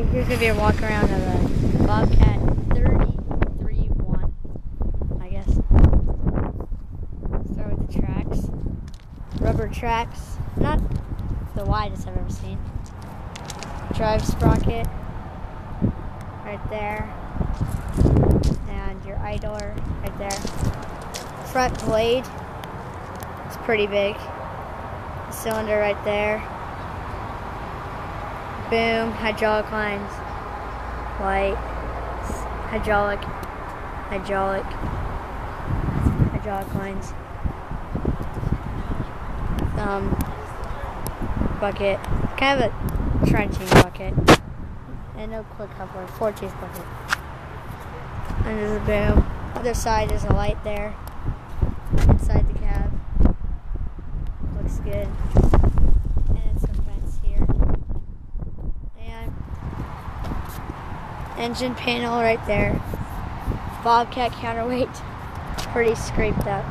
Okay, here's gonna be a walk around of a Bobcat 33-1, I guess. Start with the tracks. Rubber tracks, not the widest I've ever seen. Drive sprocket, right there. And your idler, right there. Front blade, it's pretty big. The cylinder right there. Boom, hydraulic lines, light, hydraulic lines, bucket, kind of a trenching bucket, and no quick coupler, 4-tooth bucket. And there's a boom. Other side is a light there, inside the cab, looks good. Engine panel right there. Bobcat counterweight, pretty scraped up.